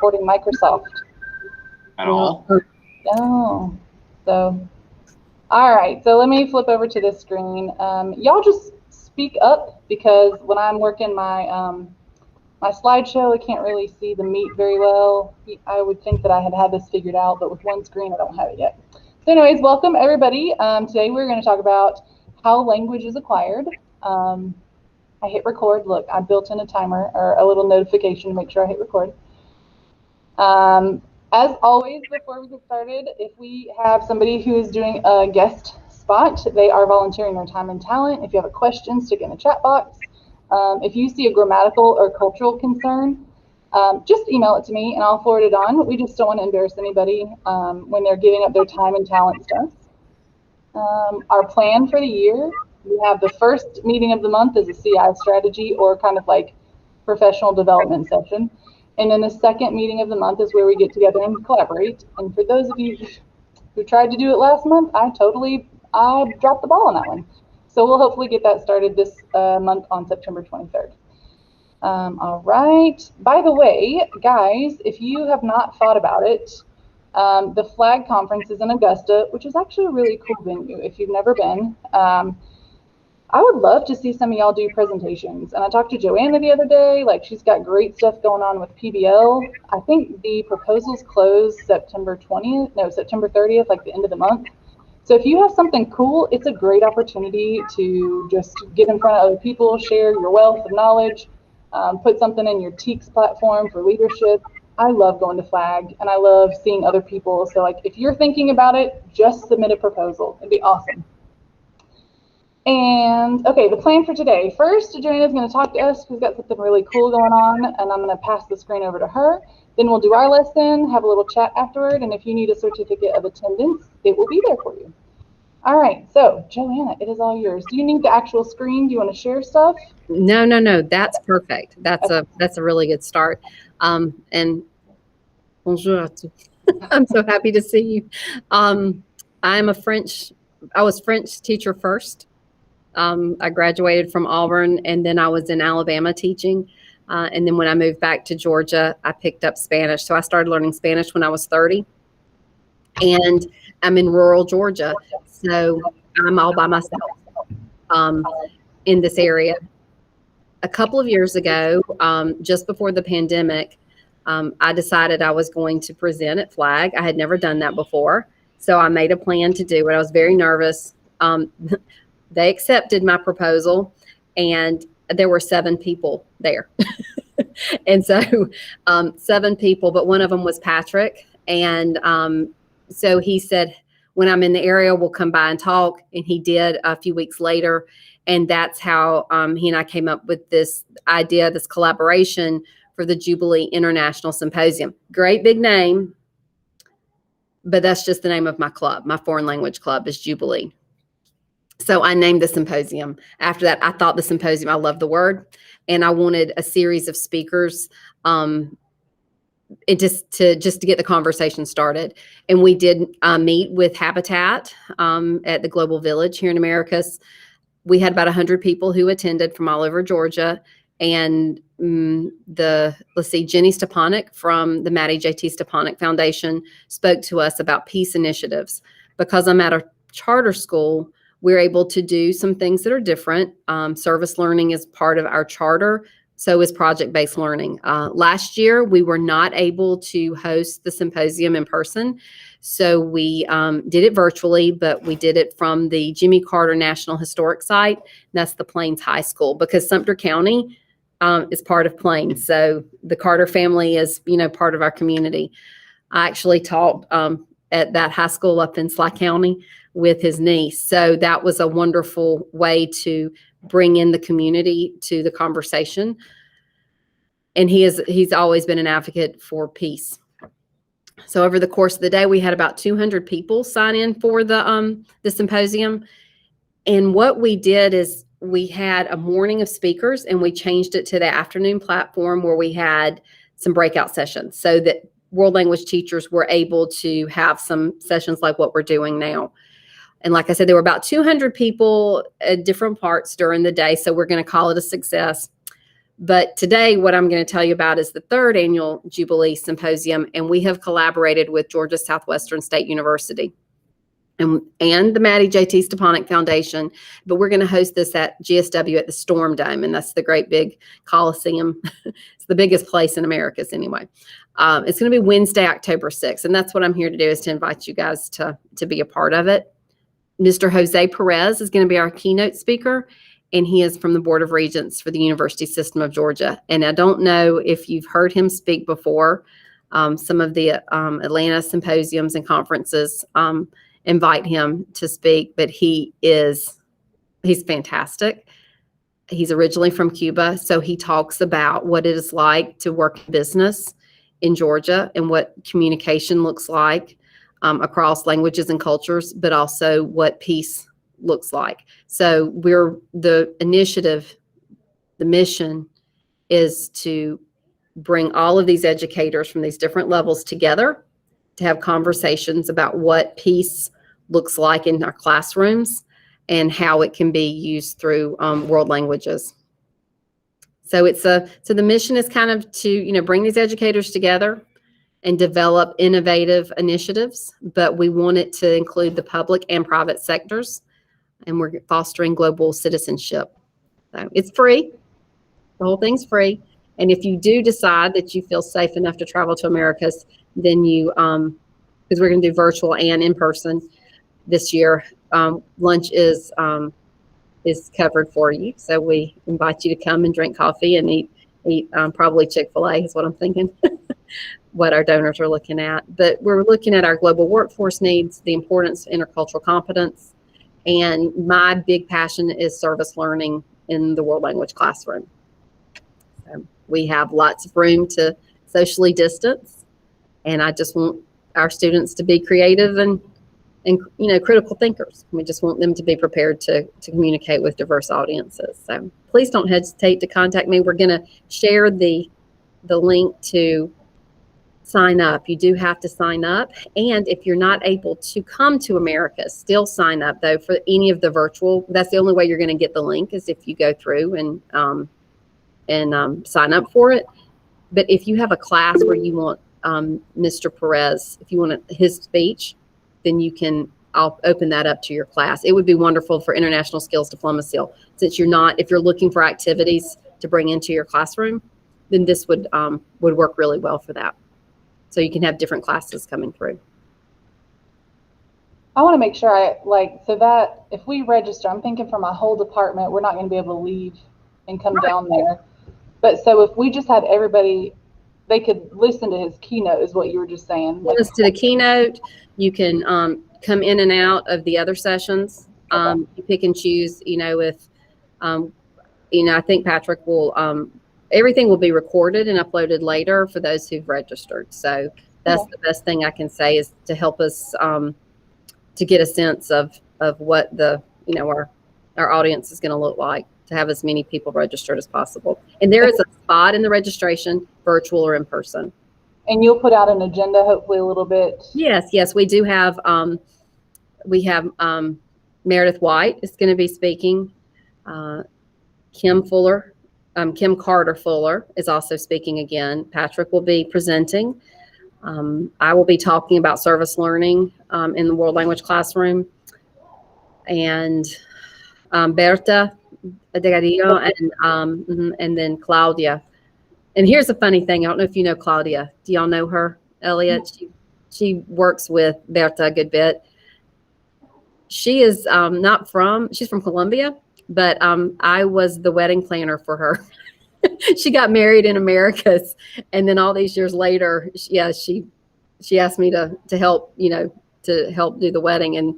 supporting Microsoft at all. No. So, all right. So let me flip over to this screen. Y'all just speak up, because when I'm working my slideshow, I can't really see the meat very well. I would think that I had this figured out, but with one screen, I don't have it yet. So anyways, welcome everybody. Today we're going to talk about how language is acquired. I hit record. Look, I built in a timer or a little notification to make sure I hit record. As always, before we get started, if we have somebody who is doing a guest spot, they are volunteering their time and talent. If you have a question, stick it in the chat box. If you see a grammatical or cultural concern, just email it to me and I'll forward it on. We just don't want to embarrass anybody when they're giving up their time and talent stuff. Our plan for the year, we have the first meeting of the month is a CI strategy or kind of like professional development session. And then the second meeting of the month is where we get together and collaborate. And for those of you who tried to do it last month, I dropped the ball on that one. So we'll hopefully get that started this month on September 23rd. All right. By the way, guys, if you have not thought about it, the Flag Conference is in Augusta, which is actually a really cool venue if you've never been. I would love to see some of y'all do presentations. And I talked to Joanna the other day, like she's got great stuff going on with PBL. I think the proposals close September 30th, like the end of the month. So if you have something cool, it's a great opportunity to just get in front of other people, share your wealth of knowledge, put something in your TEACS platform for leadership. I love going to Flag and I love seeing other people. So like if you're thinking about it, just submit a proposal. It'd be awesome. And okay, the plan for today. First, Joanna's going to talk to us. We've got something really cool going on, and I'm going to pass the screen over to her. Then we'll do our lesson, have a little chat afterward, and if you need a certificate of attendance, it will be there for you. All right, so Joanna, it is all yours. Do you need the actual screen? Do you want to share stuff? No. That's perfect. That's a really good start. And bonjour. I'm so happy to see you. I was French teacher first. I graduated from Auburn, and then I was in Alabama teaching. And then when I moved back to Georgia, I picked up Spanish. So I started learning Spanish when I was 30. And I'm in rural Georgia. So I'm all by myself in this area. A couple of years ago, just before the pandemic, I decided I was going to present at Flag. I had never done that before. So I made a plan to do it. I was very nervous. They accepted my proposal, and there were 7 people there. And so 7 people, but one of them was Patrick. And so he said, when I'm in the area, we'll come by and talk. And he did a few weeks later. And that's how he and I came up with this idea, this collaboration for the Jubilee International Symposium. Great big name, but that's just the name of my club. My foreign language club is Jubilee. So I named the symposium after that. I thought the symposium, I love the word, and I wanted a series of speakers just to get the conversation started. And we did meet with Habitat at the Global Village here in Americus. We had about 100 people who attended from all over Georgia. And Jenny Stepanek from the Maddie J.T. Stepanek Foundation spoke to us about peace initiatives. Because I'm at a charter school, we're able to do some things that are different. Service learning is part of our charter. So is project-based learning. Last year, we were not able to host the symposium in person. So we did it virtually, but we did it from the Jimmy Carter National Historic Site. And that's the Plains High School, because Sumter County is part of Plains. So the Carter family is, part of our community. I actually taught at that high school up in Sly County with his niece. So that was a wonderful way to bring in the community to the conversation. And he's always been an advocate for peace. So over the course of the day, we had about 200 people sign in for the symposium. And what we did is we had a morning of speakers, and we changed it to the afternoon platform where we had some breakout sessions so that world language teachers were able to have some sessions like what we're doing now. And like I said, there were about 200 people at different parts during the day. So we're going to call it a success. But today, what I'm going to tell you about is the third annual Jubilee Symposium, and we have collaborated with Georgia Southwestern State University and the Maddie J.T. Stepanek Foundation. But we're going to host this at GSW at the Storm Dome, and that's the great big Coliseum. It's the biggest place in Americas anyway. It's going to be Wednesday, October 6th, and that's what I'm here to do, is to invite you guys to be a part of it. Mr. Jose Perez is going to be our keynote speaker, and he is from the Board of Regents for the University System of Georgia. And I don't know if you've heard him speak before. Some of the Atlanta symposiums and conferences invite him to speak, but he's fantastic. He's originally from Cuba, so he talks about what it is like to work in business in Georgia and what communication looks like across languages and cultures, but also what peace looks like. So the mission is to bring all of these educators from these different levels together to have conversations about what peace looks like in our classrooms and how it can be used through world languages. So the mission is kind of to, bring these educators together and develop innovative initiatives, but we want it to include the public and private sectors, and we're fostering global citizenship. So it's free. The whole thing's free. And if you do decide that you feel safe enough to travel to Americas, then because we're going to do virtual and in person this year, lunch is covered for you. So we invite you to come and drink coffee and eat probably Chick-fil-A is what I'm thinking, what our donors are looking at. But we're looking at our global workforce needs, the importance of intercultural competence, and my big passion is service learning in the world language classroom. So we have lots of room to socially distance, and I just want our students to be creative and critical thinkers. We just want them to be prepared to communicate with diverse audiences. So please don't hesitate to contact me. We're going to share the link to sign up. You do have to sign up. And if you're not able to come to America, still sign up though for any of the virtual. That's the only way you're going to get the link, is if you go through and sign up for it. But if you have a class where you want Mr. Perez, if you want his speech, then I'll open that up to your class. It would be wonderful for International Skills Diplomacy. Since if you're looking for activities to bring into your classroom, then this would work really well for that. So you can have different classes coming through. I want to make sure so that if we register, I'm thinking for my whole department, we're not going to be able to leave and come down there. But so if we just had everybody, they could listen to his keynote, is what you were just saying. Listen to the keynote. You can come in and out of the other sessions. Okay. You pick and choose, if, I think Patrick will, everything will be recorded and uploaded later for those who've registered. So that's the best thing I can say, is to help us to get a sense of what our audience is going to look like, to have as many people registered as possible. And there is a spot in the registration, virtual or in person. And you'll put out an agenda, hopefully a little bit. Yes, we do have. We have Meredith White is going to be speaking. Kim Carter Fuller is also speaking again. Patrick will be presenting. I will be talking about service learning in the world language classroom, and Berta Delgadillo and then Claudia. And here's a funny thing. I don't know if you know Claudia. Do y'all know her, Elliot? She works with Berta a good bit. She is she's from Colombia, but I was the wedding planner for her. She got married in Americas, and then all these years later, she asked me to help, to help do the wedding,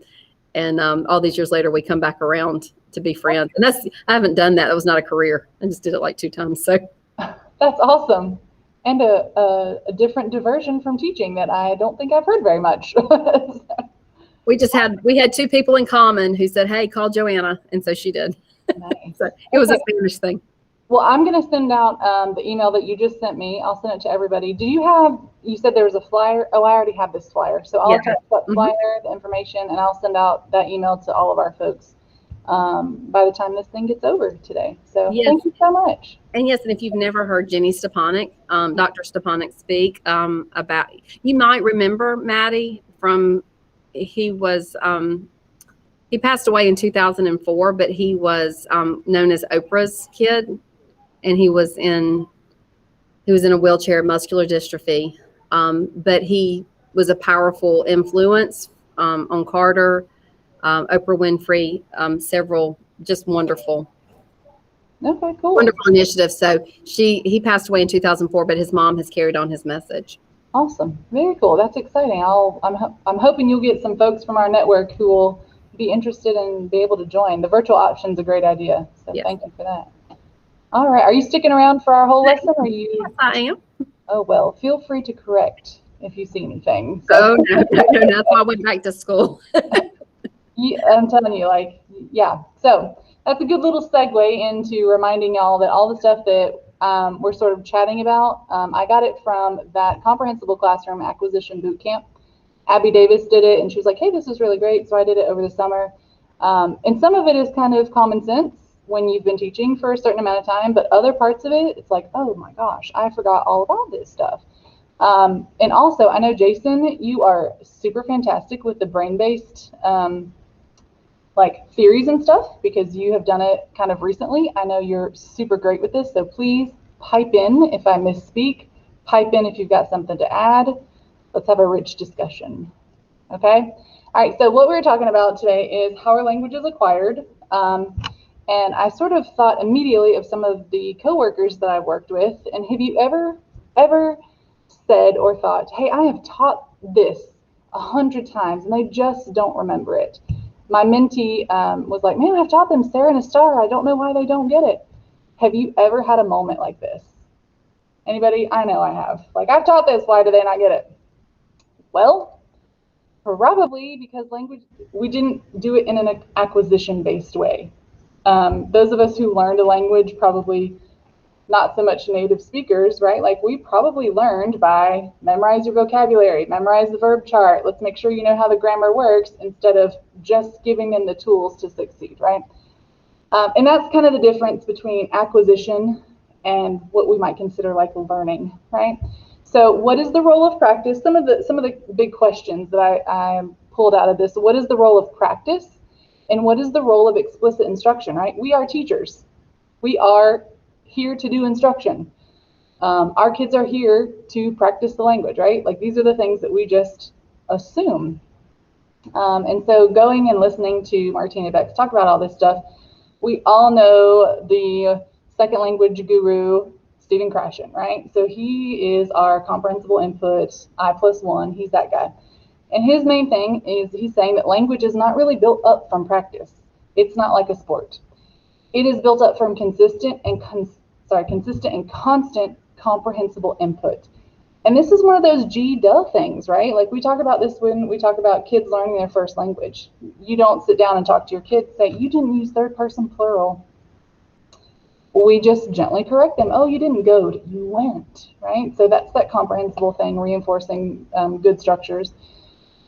and all these years later, we come back around to be friends. And I haven't done that. That was not a career. I just did it like 2 times. So. That's awesome. And a different diversion from teaching that I don't think I've heard very much. We had 2 people in common who said, "Hey, call Joanna." And so she did. Nice. So it was a Spanish thing. Well, I'm going to send out the email that you just sent me. I'll send it to everybody. You said there was a flyer? Oh, I already have this flyer. So I'll attach that flyer, the information, and I'll send out that email to all of our folks. by the time this thing gets over today. So Yes. thank you so much. And yes, and if you've never heard Jenny Stepanek, Dr. Stepanek speak about, you might remember Maddie from, he was, he passed away in 2004, but he was known as Oprah's kid, and he was in a wheelchair, muscular dystrophy, but he was a powerful influence on Carter, Oprah Winfrey, several just wonderful. Okay, cool. Wonderful initiative. So he passed away in 2004, but his mom has carried on his message. Awesome. Very cool. That's exciting. I'm hoping you'll get some folks from our network who will be interested and be able to join. The virtual option is a great idea. So Yes. Thank you for that. All right. Are you sticking around for our whole lesson? Or are you? Yes, I am. Oh, well, feel free to correct if you see anything. So. Oh, no. That's why I went back to school. I'm telling you, yeah. So that's a good little segue into reminding y'all that all the stuff that we're sort of chatting about, I got it from that Comprehensible Classroom Acquisition Bootcamp. Abby Davis did it, and she was like, hey, this is really great. So I did it over the summer. And some of it is kind of common sense when you've been teaching for a certain amount of time, but other parts of it, it's like, oh my gosh, I forgot all about this stuff. And also, I know, Jason, you are super fantastic with the brain-based theories and stuff, because you have done it kind of recently. I know you're super great with this, so please pipe in if I misspeak. Pipe in if you've got something to add. Let's have a rich discussion. Okay? All right, so what we're talking about today is how are languages acquired? And I sort of thought immediately of some of the coworkers that I've worked with. And have you ever said or thought, hey, I have taught this 100 times and they just don't remember it? My mentee was like, man, I've taught them Sarah and a star. I don't know why they don't get it. Have you ever had a moment like this? Anybody? I know I have. Like, I've taught this. Why do they not get it? Well, probably because we didn't do it in an acquisition-based way. Those of us who learned a language, probably not so much native speakers, right? Like, we probably learned by memorize your vocabulary, memorize the verb chart. Let's make sure you know how the grammar works instead of just giving them the tools to succeed, right? And that's kind of the difference between acquisition and what we might consider like learning, right? So what is the role of practice? Some of the big questions that I pulled out of this. What is the role of practice? And what is the role of explicit instruction, right? We are teachers. We are here to do instruction. Our kids are here to practice the language, right? Like, these are the things that we just assume. And so going and listening to Martina Bex talk about all this stuff, we all know the second language guru, Stephen Krashen, right? So he is our comprehensible input, I+1, he's that guy. And his main thing is he's saying that language is not really built up from practice. It's not like a sport. It is built up from consistent and constant comprehensible input. And this is one of those duh things, right? Like, we talk about this when we talk about kids learning their first language. You don't sit down and talk to your kids, say, you didn't use third person plural. We just gently correct them. Oh, you didn't go, you went, right? So that's that comprehensible thing, reinforcing good structures.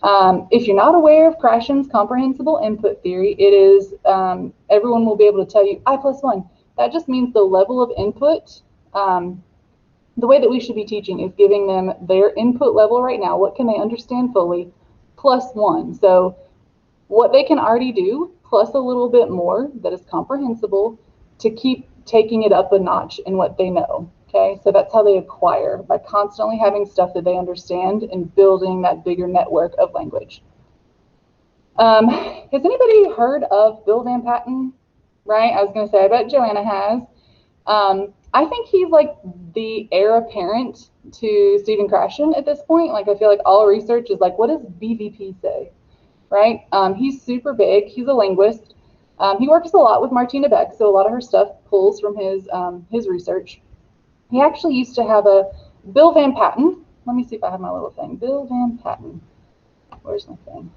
If you're not aware of Krashen's comprehensible input theory, it is, everyone will be able to tell you I+1. That just means the level of input. The way that we should be teaching is giving them their input level right now. What can they understand fully? +1. So what they can already do, plus a little bit more that is comprehensible, to keep taking it up a notch in what they know. Okay, so that's how they acquire, by constantly having stuff that they understand and building that bigger network of language. Has anybody heard of Bill Van Patten? Right, I was going to say, I bet Joanna has. I think he's like the heir apparent to Stephen Krashen at this point. Like, I feel like all research is like, what does BVP say, right? He's super big. He's a linguist. He works a lot with Martina Beck, so a lot of her stuff pulls from his research. He actually used to have a Bill Van Patten. Let me see if I have my little thing. Bill Van Patten. Where's my thing?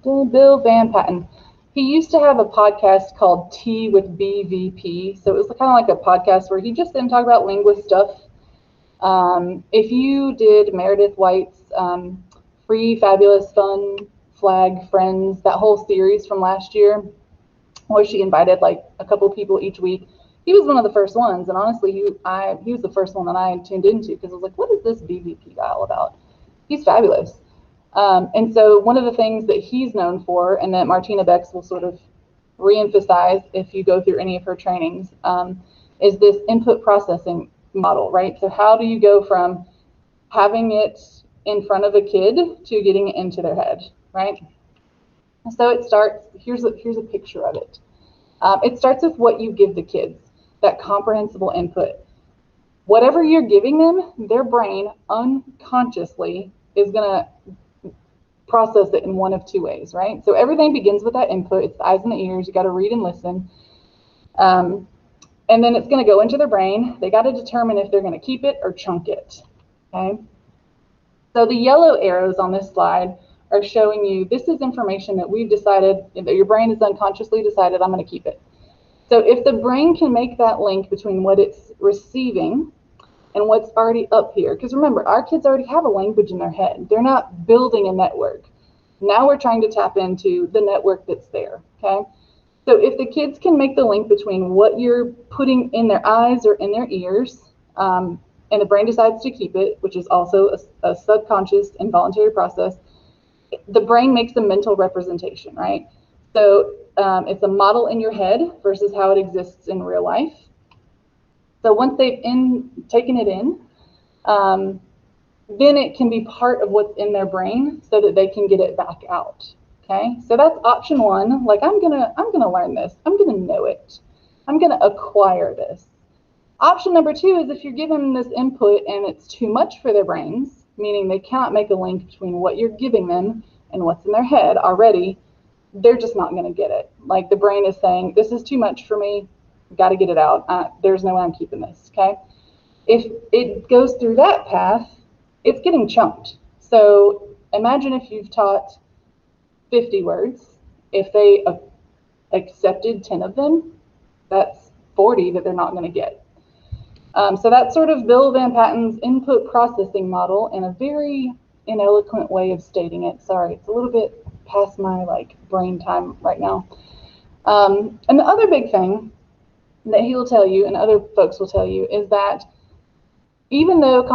Bill Van Patten. He used to have a podcast called Tea with BVP. So it was kind of like a podcast where he just didn't talk about linguist stuff. If you did Meredith White's Free, Fabulous, Fun, Flag, Friends, that whole series from last year, where she invited like a couple people each week. He was one of the first ones, and honestly, he was the first one that I tuned into because I was like, what is this BVP guy all about? He's fabulous. And so one of the things that he's known for, and that Martina Bex will sort of reemphasize if you go through any of her trainings, is this input processing model, right? So how do you go from having it in front of a kid to getting it into their head, right? So it starts, here's a picture of it. It starts with what you give the kids, that comprehensible input. Whatever you're giving them, their brain unconsciously is going to process it in one of two ways, right? So everything begins with that input. It's the eyes and the ears. You got to read and listen. And then it's going to go into their brain. They got to determine if they're going to keep it or chunk it, okay? So the yellow arrows on this slide are showing you this is information that we've decided, that your brain has unconsciously decided, I'm going to keep it. So if the brain can make that link between what it's receiving and what's already up here, because remember, our kids already have a language in their head. They're not building a network. Now we're trying to tap into the network that's there, okay? So if the kids can make the link between what you're putting in their eyes or in their ears, and the brain decides to keep it, which is also a subconscious involuntary process, the brain makes a mental representation, right? So it's a model in your head versus how it exists in real life. So once they've taken it in, then it can be part of what's in their brain so that they can get it back out. Okay, so that's option one. Like I'm gonna learn this. I'm gonna know it. I'm gonna acquire this. Option number two is if you're giving them this input and it's too much for their brains, meaning they cannot make a link between what you're giving them and what's in their head already, they're just not going to get it. Like the brain is saying, this is too much for me. Got to get it out. There's no way I'm keeping this. Okay. If it goes through that path, it's getting chunked. So imagine if you've taught 50 words, if they accepted 10 of them, that's 40 that they're not going to get. So that's sort of Bill Van Patten's input processing model in a very ineloquent way of stating it. Sorry, it's a little bit past my brain time right now. And the other big thing that he will tell you and other folks will tell you is that even though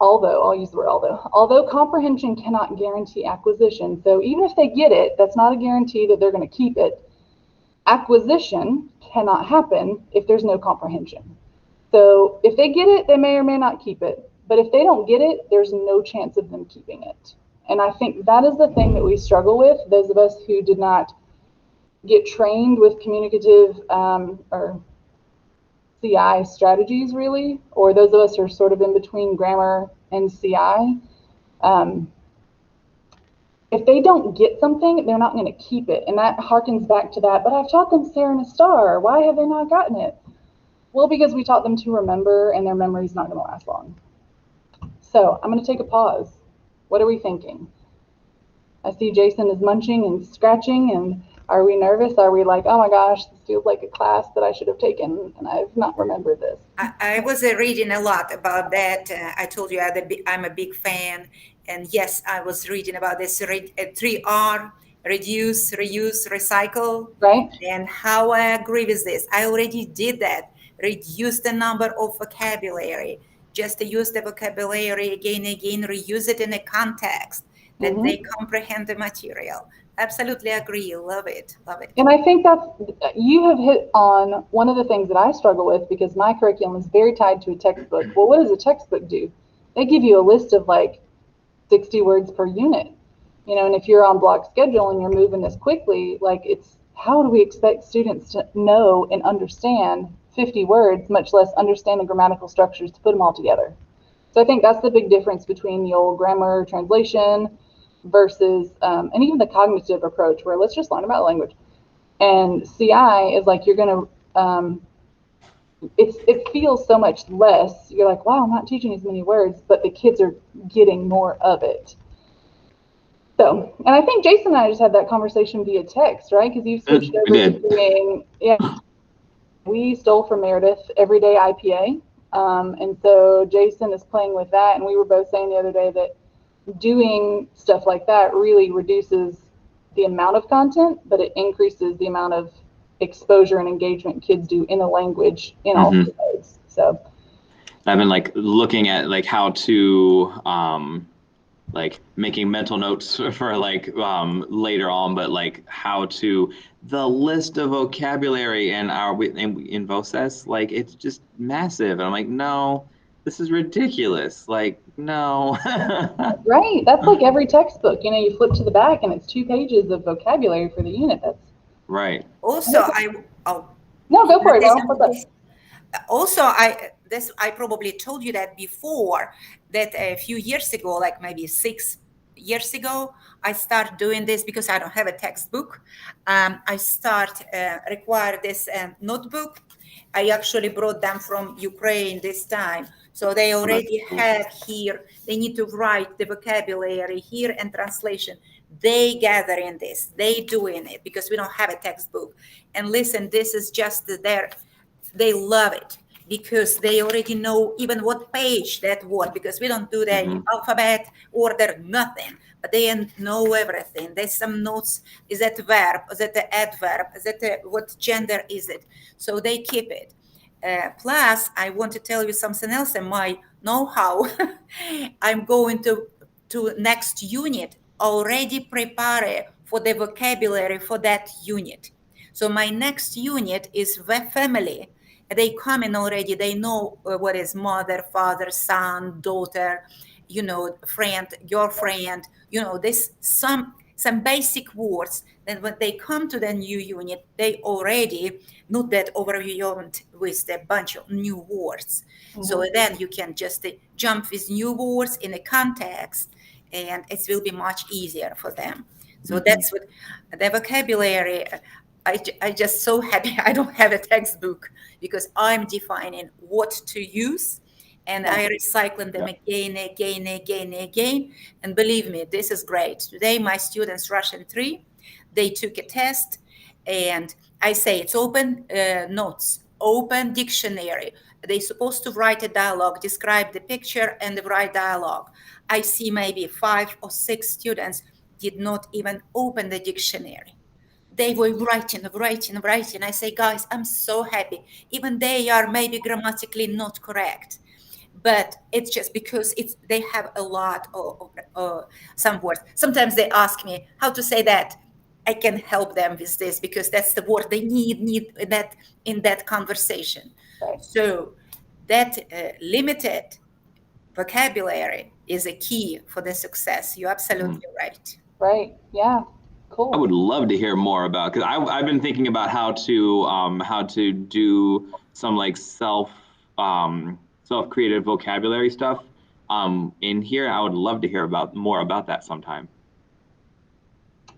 I'll use the word although comprehension cannot guarantee acquisition. So even if they get it, that's not a guarantee that they're going to keep it. Acquisition cannot happen if there's no comprehension. So if they get it, they may or may not keep it. But if they don't get it, there's no chance of them keeping it. And I think that is the thing that we struggle with, those of us who did not get trained with communicative or CI strategies, really, or those of us who are sort of in between grammar and CI. If they don't get something, they're not going to keep it. And that harkens back to that, but I've taught them Sarah and a star. Why have they not gotten it? Well, because we taught them to remember, and their memory's not going to last long. So I'm going to take a pause. What are we thinking? I see Jason is munching and scratching, and are we nervous? Are we like, oh my gosh, this feels like a class that I should have taken, and I've not remembered this? I was reading a lot about that. I told you I'm a big fan. And yes, I was reading about this 3R, reduce, reuse, recycle. Right. And how I agree with this. I already did that. Reduce the number of vocabulary. Just to use the vocabulary again, reuse it in a context that they comprehend the material. Absolutely agree. Love it. Love it. And I think you have hit on one of the things that I struggle with because my curriculum is very tied to a textbook. Well, what does a textbook do? They give you a list of 60 words per unit, and if you're on block schedule and you're moving this quickly, it's how do we expect students to know and understand 50 words, much less understand the grammatical structures to put them all together? So I think that's the big difference between the old grammar translation versus, and even the cognitive approach where let's just learn about language. And CI is you're going to, it feels so much less. You're like, wow, I'm not teaching as many words, but the kids are getting more of it. So, and I think Jason and I just had that conversation via text, right? Because you switched over to doing, we stole from Meredith Everyday IPA. And so Jason is playing with that. And we were both saying the other day that doing stuff like that really reduces the amount of content, but it increases the amount of exposure and engagement kids do in a language in all three modes. So I've been like looking at like how to like making mental notes for like later on, but like how to the list of vocabulary in in Vocess, like it's just massive. And I'm like, no, this is ridiculous. Like, no. right, that's like every textbook. You know, you flip to the back and it's 2 pages of vocabulary for the unit. That's right. Also, no, go for it. also I probably told you that before, that a few years ago, like maybe 6 years ago, I started doing this because I don't have a textbook. I require this notebook. I actually brought them from Ukraine this time, so they already have here. They need to write the vocabulary here and translation. They gather in this, they doing it because we don't have a textbook. And listen, this is just their, they love it because they already know even what page that word, because we don't do the alphabet order, nothing, but they know everything. There's some notes. Is that verb? Is that the adverb? Is that what gender is it? So they keep it. Plus, I want to tell you something else in my know-how. I'm going to next unit already prepare for the vocabulary for that unit. So my next unit is the family. They come in already. They know what is mother, father, son, daughter, friend, girlfriend. This some basic words. Then when they come to the new unit, they already not that overwhelmed with a bunch of new words. So then you can just jump with new words in a context, and it will be much easier for them. So that's what the vocabulary. I just so happy I don't have a textbook because I'm defining what to use, and I recycle them again. And believe me, this is great. Today, my students, Russian 3, they took a test, and I say it's open notes, open dictionary. They're supposed to write a dialogue, describe the picture, and write dialogue. I see maybe 5 or 6 students did not even open the dictionary. They were writing. I say, guys, I'm so happy. Even they are maybe grammatically not correct, but it's just because they have a lot of some words. Sometimes they ask me how to say that. I can help them with this because that's the word they need that in that conversation. Right. So that limited vocabulary is a key for the success. You're absolutely right. Right. Yeah. Cool. I would love to hear more about, because I've been thinking about how to do some like self created vocabulary stuff in here. I would love to hear more about that sometime.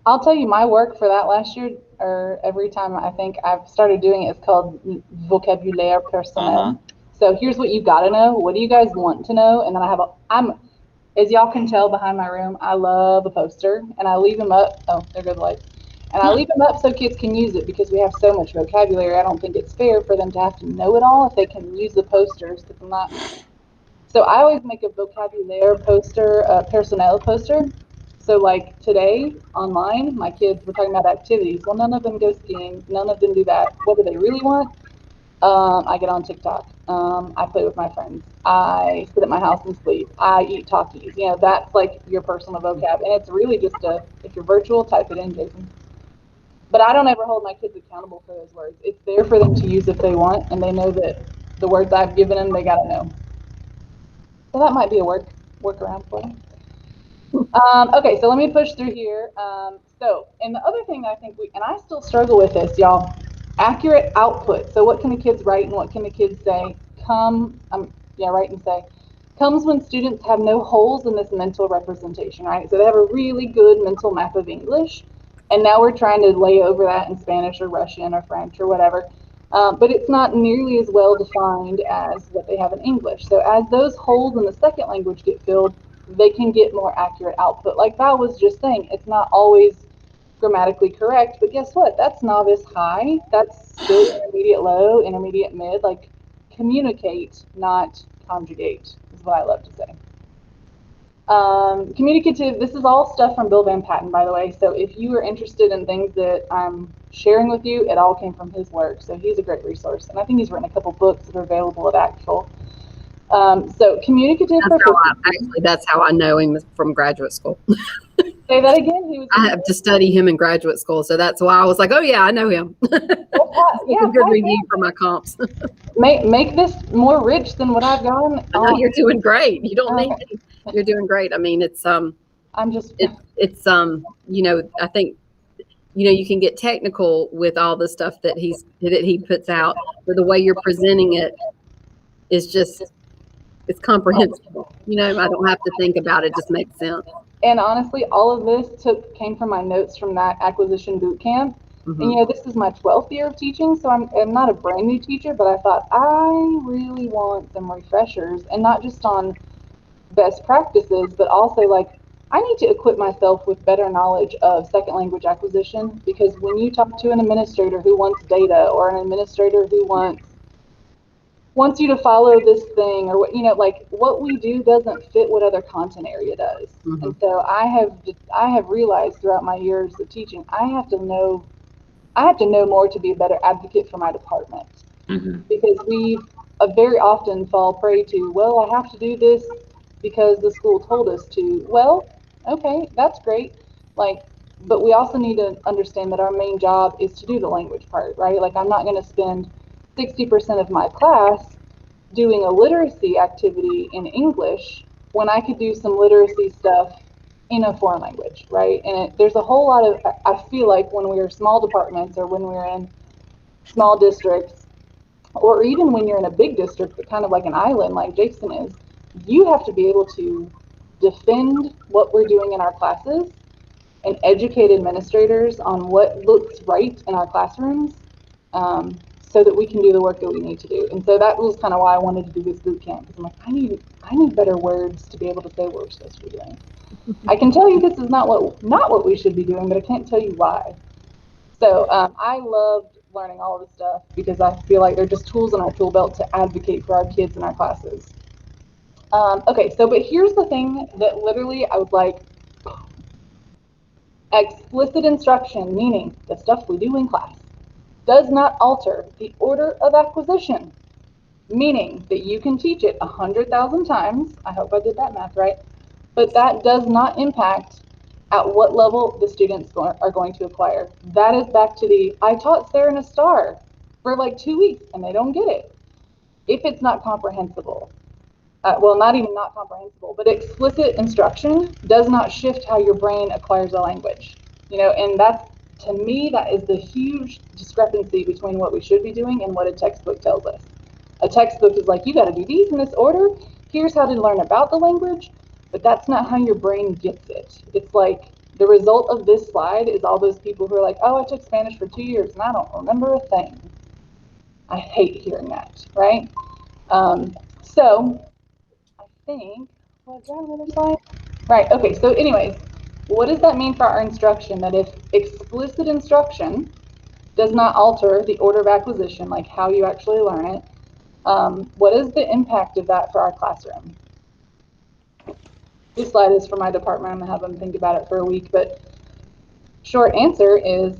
I'll tell you, my work for that last year, or every time I think I've started doing it, is called vocabulaire personnel. So here's what you got to know. What do you guys want to know? And then as y'all can tell behind my room, I love a poster, and I leave them up. Oh, there go the lights. And I leave them up so kids can use it because we have so much vocabulary. I don't think it's fair for them to have to know it all if they can use the posters. So I always make a vocabulaire poster, a personnel poster. So like today online, my kids were talking about activities. Well, none of them go skiing. None of them do that. What do they really want? I get on TikTok. I play with my friends. I sit at my house and sleep. I eat Takis. That's like your personal vocab. And it's really just if you're virtual, type it in, Jason. But I don't ever hold my kids accountable for those words. It's there for them to use if they want, and they know that the words I've given them, they got to know. So that might be a workaround for them. Okay, so let me push through here. And the other thing I think and I still struggle with this, y'all, accurate output. So what can the kids write and what can the kids say? Write and say. Comes when students have no holes in this mental representation, right? So they have a really good mental map of English, and now we're trying to lay over that in Spanish or Russian or French or whatever. But it's not nearly as well defined as what they have in English. So as those holes in the second language get filled, they can get more accurate output. Like Val was just saying, it's not always grammatically correct, but guess what? That's novice high. That's still intermediate low, intermediate mid. Like, communicate, not conjugate, is what I love to say. Communicative, this is all stuff from Bill Van Patten, by the way. So if you are interested in things that I'm sharing with you, it all came from his work. So he's a great resource. And I think he's written a couple books that are available at Actual. So communicative proficiency. That's how I know him from graduate school. Say that again. He was. I have to study him in graduate school, so that's why I was like, oh yeah, I know him. Yeah, a good review for my comps. Make this more rich than what I've gone. I know you're doing great. You don't need me. You're doing great. I mean, it's I'm just. it's you know, I think, you know, you can get technical with all the stuff that he puts out, but the way you're presenting it is just, it's comprehensible. You know, I don't have to think about it; just makes sense. And honestly, all of this came from my notes from that acquisition boot camp. Mm-hmm. And you know, this is my 12th year of teaching, so I'm not a brand new teacher, but I thought I really want some refreshers, and not just on best practices, but also like I need to equip myself with better knowledge of second language acquisition, because when you talk to an administrator who wants data, or an administrator who wants you to follow this thing, or what, you know, like what we do doesn't fit what other content area does. Mm-hmm. And so I have realized throughout my years of teaching, I have to know more to be a better advocate for my department. Mm-hmm. Because we very often fall prey to, well, I have to do this because the school told us to. Well, okay, that's great. Like, but we also need to understand that our main job is to do the language part, right? Like, I'm not going to spend 60% of my class doing a literacy activity in English when I could do some literacy stuff in a foreign language, right? And there's a whole lot of, I feel like when we're small departments, or when we're in small districts, or even when you're in a big district, but kind of like an island like Jason is, you have to be able to defend what we're doing in our classes and educate administrators on what looks right in our classrooms, so that we can do the work that we need to do. And so that was kind of why I wanted to do this boot camp, because I'm like, I need better words to be able to say what we're supposed to be doing. I can tell you this is not what we should be doing, but I can't tell you why. So I loved learning all of this stuff, because I feel like they're just tools in our tool belt to advocate for our kids in our classes. Okay, so but here's the thing that literally I would like: explicit instruction, meaning the stuff we do in class, does not alter the order of acquisition, meaning that you can teach it 100,000 times. I hope I did that math right. But that does not impact at what level the students are going to acquire. That is back to the, I taught Sarah and a star for like 2 weeks and they don't get it. If it's not comprehensible, well, not even not comprehensible, but explicit instruction does not shift how your brain acquires a language. You know, and that's, to me, that is the huge discrepancy between what we should be doing and what a textbook tells us. A textbook is like, you got to do these in this order. Here's how to learn about the language, but that's not how your brain gets it. It's like the result of this slide is all those people who are like, oh, I took Spanish for 2 years and I don't remember a thing. I hate hearing that, right? So I think, was that another slide? Right, okay, so anyways, what does that mean for our instruction? That if explicit instruction does not alter the order of acquisition, like how you actually learn it, what is the impact of that for our classroom? This slide is for my department. I'm gonna have them think about it for a week, but short answer is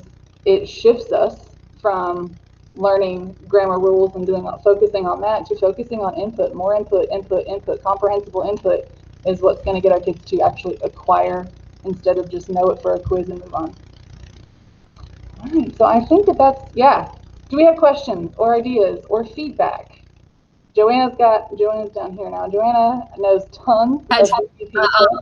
it shifts us from learning grammar rules and focusing on that, to focusing on input. More input, comprehensible input is what's going to get our kids to actually acquire, instead of just know it for a quiz and move on. All right, so I think that's, yeah. Do we have questions or ideas or feedback? Joanna's down here now. Joanna knows tons of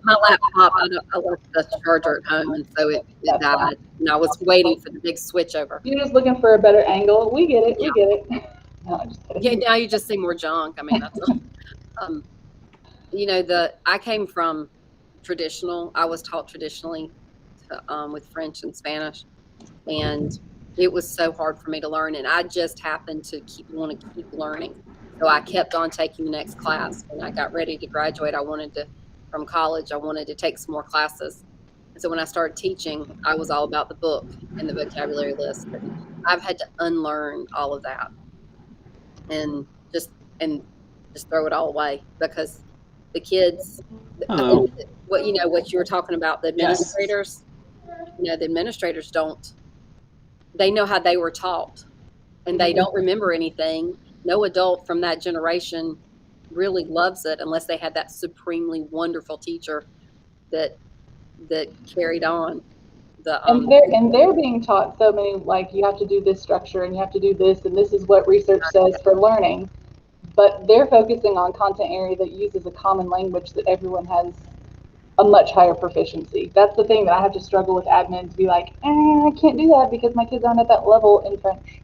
my laptop, I left the charger at home, and so it died. And I was waiting for the big switch over. You're just looking for a better angle. We get it. Yeah. We get it. No, I'm just kidding. Yeah, now you just see more junk. I mean, that's you know, I came from traditional. I was taught traditionally with French and Spanish, and it was so hard for me to learn. And I just happened to want to keep learning. So I kept on taking the next class. When I got ready to graduate, from college, I wanted to take some more classes. And so when I started teaching, I was all about the book and the vocabulary list. But I've had to unlearn all of that and just throw it all away, because the kids, Hello. What you were talking about, the Yes. administrators, the administrators they know how they were taught, and they don't remember anything. No adult from that generation really loves it unless they had that supremely wonderful teacher that carried on the And they're being taught so many, like, you have to do this structure and you have to do this and this is what research says for learning, but they're focusing on content area that uses a common language that everyone has a much higher proficiency. That's the thing that I have to struggle with admin to be like, I can't do that because my kids aren't at that level in French.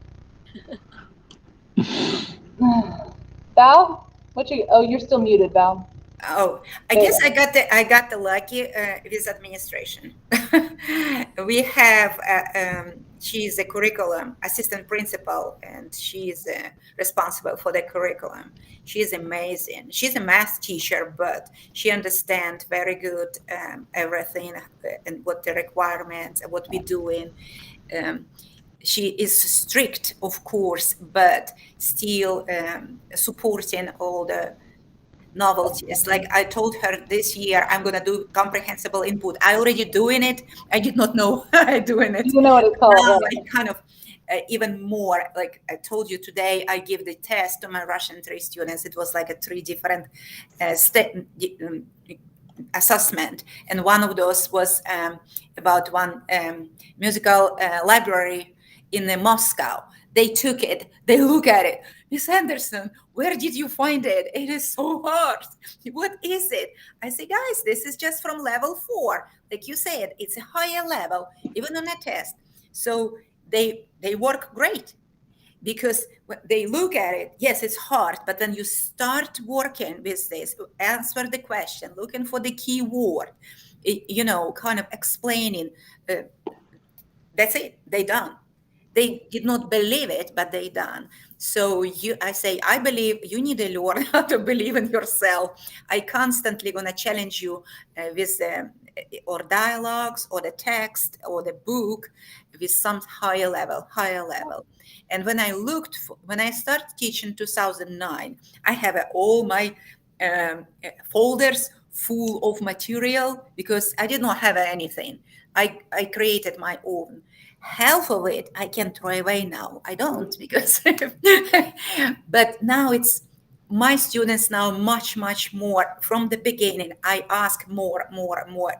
Val, you're still muted, Val. Oh, I guess I got the lucky with administration. We have she's a curriculum assistant principal, and she's responsible for the curriculum. She's amazing. She's a math teacher, but she understands very good everything and what the requirements and what we're doing. She is strict, of course, but still supporting all the novelties. Like I told her this year, I'm going to do comprehensible input. I already doing it. I did not know I'm doing it. You know what it's called. Now Right? I kind of even more, like I told you today, I give the test to my Russian 3 students. It was like a 3 different assessment. And one of those was about one musical library in Moscow. They took it, they look at it. Miss Anderson, where did you find it? It is so hard. What is it? I say, guys, this is just from level 4. Like you said, it's a higher level, even on a test. So they work great because when they look at it, yes, it's hard, but then you start working with this, answer the question, looking for the key word, kind of explaining. That's it. They done. They did not believe it, but they done. So I say, I believe you need to learn how to believe in yourself. I constantly gonna challenge you with or dialogues or the text or the book with some higher level. And when I started teaching 2009, I have all my folders full of material because I did not have anything. I created my own. Half of it I can throw away now. I don't because, but now it's my students now much more from the beginning. I ask more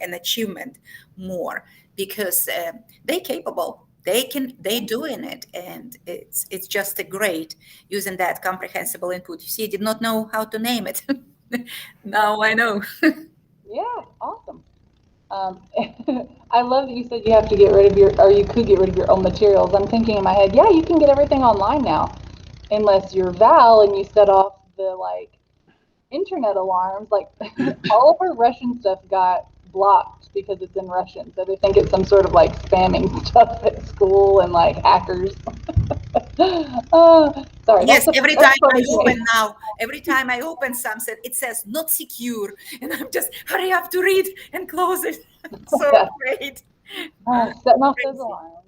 and achievement more because they capable. They doing it, and it's just a great using that comprehensible input. You see, I did not know how to name it. Now I know. Yeah, awesome. I love that you said you have to get rid of you could get rid of your own materials. I'm thinking in my head, yeah, you can get everything online now, unless you're Val and you set off the internet alarms. Like all of our Russian stuff got blocked because it's in Russian, so they think it's some sort of spamming stuff at school and hackers. Sorry. Yes, every time I open something, it says not secure, and I'm just hurry up to read and close it. So great. Setting off those alarms.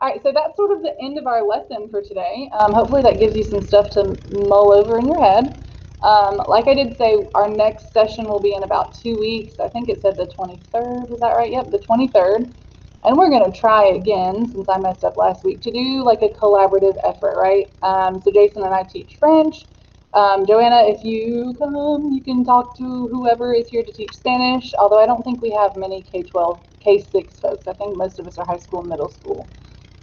All right, so that's sort of the end of our lesson for today. Hopefully that gives you some stuff to mull over in your head. Like I did say, our next session will be in about 2 weeks. I think it said the 23rd. Is that right? Yep, the 23rd. And we're going to try again, since I messed up last week, to do a collaborative effort, right? So Jason and I teach French. Joanna, if you come, you can talk to whoever is here to teach Spanish, although I don't think we have many K-12, K-6 folks. I think most of us are high school and middle school.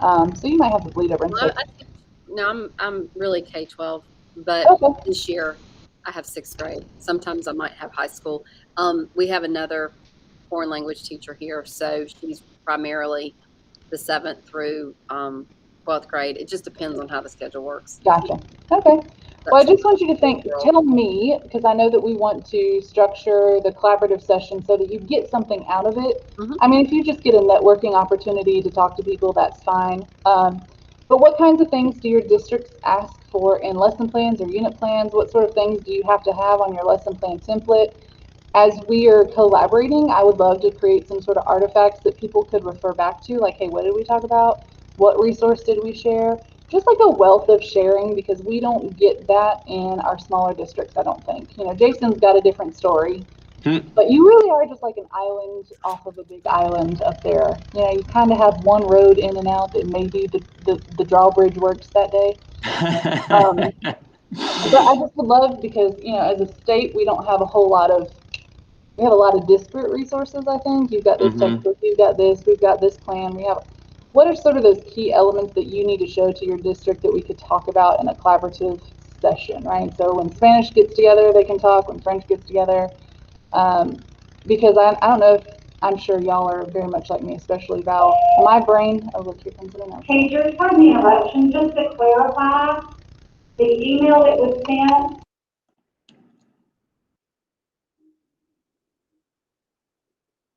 So you might have to bleed over and No, I'm really K-12, but this year I have 6th grade. Sometimes I might have high school. We have another foreign language teacher here, so she's primarily the 7th through 12th grade. It just depends on how the schedule works. Gotcha. Okay. Well, I just want you to tell me, because I know that we want to structure the collaborative session so that you get something out of it. Mm-hmm. I mean, if you just get a networking opportunity to talk to people, that's fine. But what kinds of things do your districts ask for in lesson plans or unit plans? What sort of things do you have to have on your lesson plan template? As we are collaborating, I would love to create some sort of artifacts that people could refer back to, like, hey, what did we talk about? What resource did we share? Just a wealth of sharing, because we don't get that in our smaller districts, I don't think. Jason's got a different story. But you really are just like an island off of a big island up there. You know, you kind of have one road in and out that maybe the drawbridge works that day. Um, but I just would love, because, you know, as a state, we don't have a whole lot of, we have a lot of disparate resources, I think. You've got this textbook, you've got this, we've got this plan. We have, what are sort of those key elements that you need to show to your district that we could talk about in a collaborative session, right? So when Spanish gets together, they can talk. When French gets together, because I don't know if, I'm sure y'all are very much like me, especially Val. My brain, oh look, here comes it now. Hey, just pardon the interruption, just to clarify, the email that was sent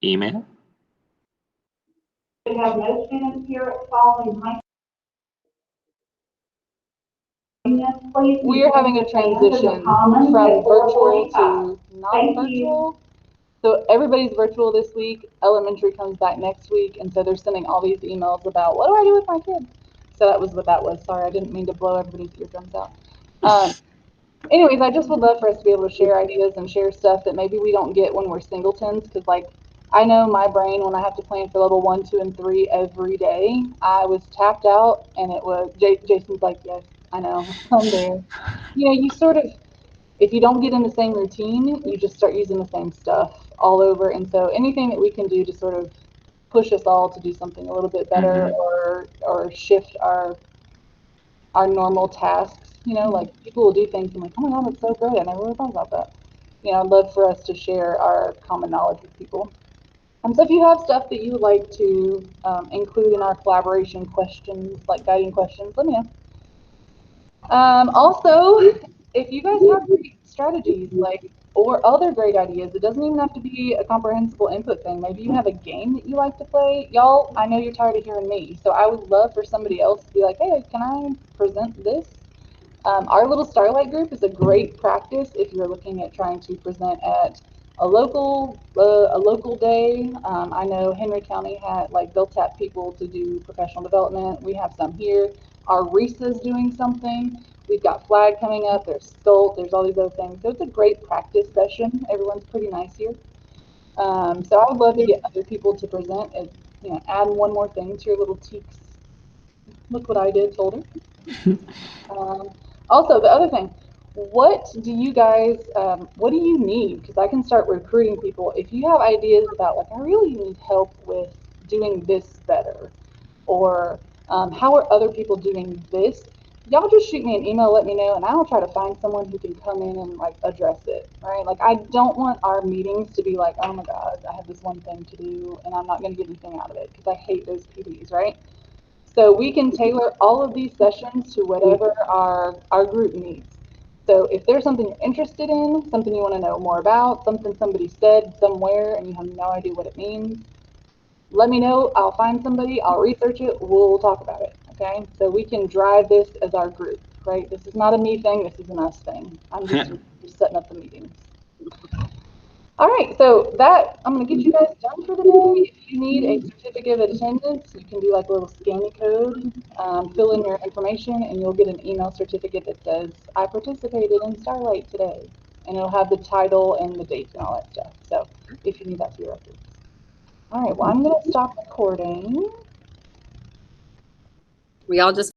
Email? should have no students here at Spalding High. Please. We are having a transition from virtual to not virtual. So everybody's virtual this week. Elementary comes back next week, and so they're sending all these emails about what do I do with my kid. So that was what that was. Sorry, I didn't mean to blow everybody's eardrums out. Anyways, I just would love for us to be able to share ideas and share stuff that maybe we don't get when we're singletons, because like I know my brain, when I have to plan for level 1, 2, and 3 every day, I was tapped out, and it was Jason's like, yes, I know, I'm there. You know, you sort of, if you don't get in the same routine, you just start using the same stuff all over. And so anything that we can do to sort of push us all to do something a little bit better, or shift our normal tasks, you know, like people will do things and like, oh my God, that's so great. I never really thought about that. You know, I'd love for us to share our common knowledge with people. So if you have stuff that you would like to include in our collaboration questions, like guiding questions, let me know. Also, if you guys have great strategies, like, or other great ideas, it doesn't even have to be a comprehensible input thing. Maybe you have a game that you like to play. Y'all, I know you're tired of hearing me, so I would love for somebody else to be like, hey, can I present this? Our little Starlight group is a great practice if you're looking at trying to present at a local day. I know Henry County had, like, they'll tap people to do professional development. We have some here. Our RISA's doing something. We've got Flag coming up. There's Scolt. There's all these other things. So it's a great practice session. Everyone's pretty nice here. So I would love to get other people to present, and, you know, add one more thing to your little Teaks. Look what I did folder. Also, the other thing, what do you guys, what do you need? Because I can start recruiting people. If you have ideas about, like, I really need help with doing this better, or how are other people doing this, y'all just shoot me an email, let me know, and I'll try to find someone who can come in and, like, address it, right? Like, I don't want our meetings to be like, oh my God, I have this one thing to do, and I'm not going to get anything out of it, because I hate those PDs, right? So we can tailor all of these sessions to whatever our group needs. So if there's something you're interested in, something you want to know more about, something somebody said somewhere and you have no idea what it means, let me know. I'll find somebody, I'll research it, we'll talk about it, okay? So we can drive this as our group, right? This is not a me thing, this is an us thing. I'm just setting up the meetings. All right, so that, I'm going to get you guys done for the day. If you need a certificate of attendance, you can do like a little scanny code, fill in your information, and you'll get an email certificate that says, I participated in Starlight today. And it'll have the title and the dates and all that stuff. So if you need that for your records. All right, well, I'm going to stop recording. We all just